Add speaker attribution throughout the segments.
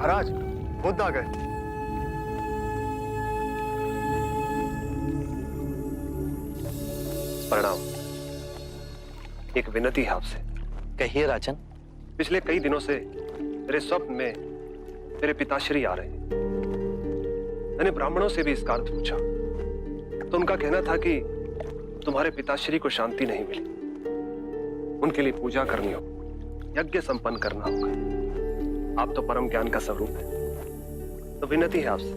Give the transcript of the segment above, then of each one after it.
Speaker 1: महाराज, बुद्ध आ गए।
Speaker 2: प्रणाम। एक विनती है आपसे।
Speaker 3: कहिए राजन।
Speaker 2: पिछले कई दिनों से मेरे स्वप्न में मेरे पिताश्री आ रहे हैं। मैंने ब्राह्मणों से भी इसका अर्थ पूछा तो उनका कहना था कि तुम्हारे पिताश्री को शांति नहीं मिली, उनके लिए पूजा करनी होगी, यज्ञ संपन्न करना होगा। आप तो परम ज्ञान का स्वरूप है, तो विनती है आपसे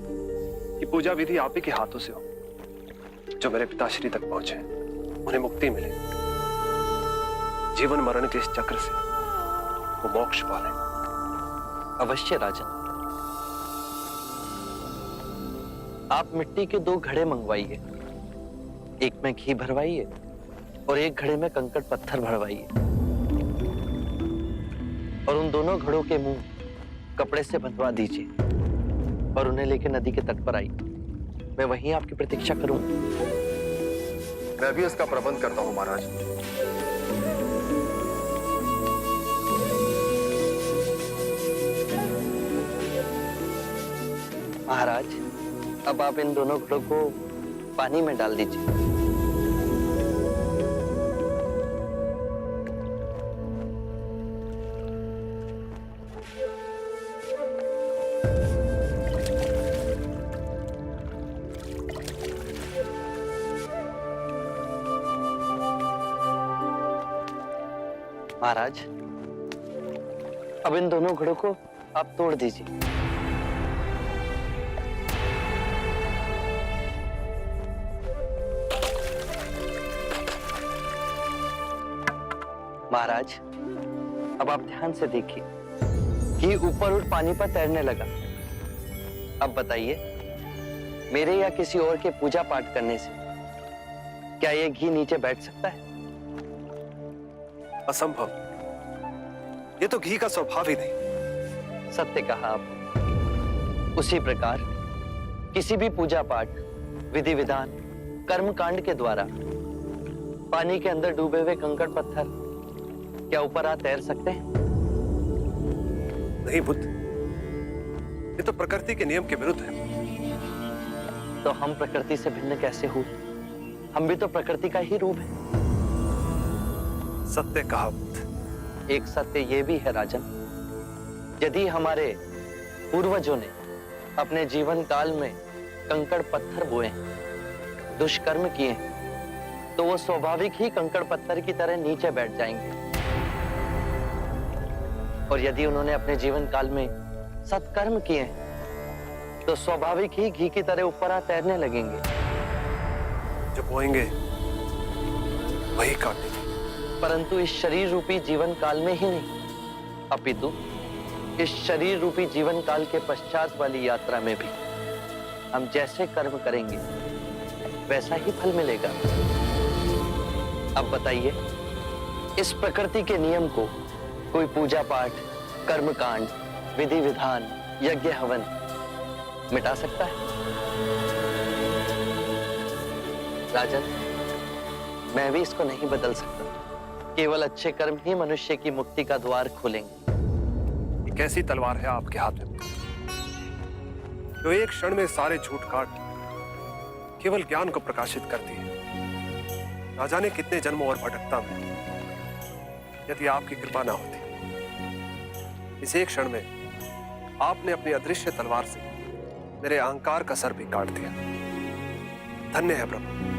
Speaker 2: कि पूजा विधि आप ही के हाथों से हो। जो मेरे पिताश्री तक पहुंचे उन्हें मुक्ति मिले, जीवन मरण के इस चक्र से वो मोक्ष पाले।
Speaker 3: अवश्य राजन। आप मिट्टी के 2 घड़े मंगवाइए, एक में घी भरवाइए और एक घड़े में कंकड़ पत्थर भरवाइए, और उन दोनों घड़ों के मुंह कपड़े से बंधवा दीजिए और उन्हें लेकर नदी के तट पर आइए। मैं वहीं आपकी प्रतीक्षा करूंगा।
Speaker 1: मैं भी इसका प्रबंध करता हूं महाराज।
Speaker 3: महाराज, अब आप इन दोनों घड़ों को पानी में डाल दीजिए। महाराज, अब इन दोनों घड़ों को आप तोड़ दीजिए। महाराज, अब आप ध्यान से देखिए कि ऊपर उठ पानी पर तैरने लगा। अब बताइए, मेरे या किसी और के पूजा पाठ करने से क्या यह घी नीचे बैठ सकता है?
Speaker 2: असंभव। ये तो घी का स्वभाव ही नहीं।
Speaker 3: सत्य कहा आप। उसी प्रकार किसी भी पूजा पाठ, विधि विधान, कर्म कांड के द्वारा पानी के अंदर डूबे हुए कंकड़ पत्थर क्या ऊपर आ तैर सकते हैं?
Speaker 2: नहीं बुद्ध, ये तो प्रकृति के नियम के विरुद्ध है।
Speaker 3: तो हम प्रकृति से भिन्न कैसे हुए? हम भी तो प्रकृति का ही रूप है।
Speaker 2: सत्य कहा बुद्ध।
Speaker 3: एक सत्य ये भी है राजन, यदि हमारे पूर्वजों ने अपने जीवन काल में कंकड़ पत्थर बोए, दुष्कर्म किए, तो वो स्वाभाविक ही कंकड़ पत्थर की तरह नीचे बैठ जाएंगे। और यदि उन्होंने अपने जीवन काल में सत्कर्म किए, तो स्वाभाविक ही घी की तरह ऊपर आ तैरने लगेंगे।
Speaker 2: जो बोएंगे वही काटेंगे।
Speaker 3: परंतु इस शरीर रूपी जीवन काल में ही नहीं, अपितु इस शरीर रूपी जीवन काल के पश्चात वाली यात्रा में भी हम जैसे कर्म करेंगे वैसा ही फल मिलेगा। अब बताइए, इस प्रकृति के नियम को कोई पूजा पाठ, कर्म कांड, विधि विधान, यज्ञ हवन मिटा सकता है? राजन, मैं भी इसको नहीं बदल सकता। केवल अच्छे कर्म ही मनुष्य की मुक्ति का द्वार खोलेंगे।
Speaker 2: एक ऐसी तलवार है आपके हाथ में जो एक क्षण में सारे झूठ काट केवल ज्ञान को प्रकाशित करती है। ना जाने कितने जन्मों और भटकता में यदि आपकी कृपा ना होती, इस एक क्षण में आपने अपनी अदृश्य तलवार से मेरे अहंकार का सर भी काट दिया। धन्य है प्रभु।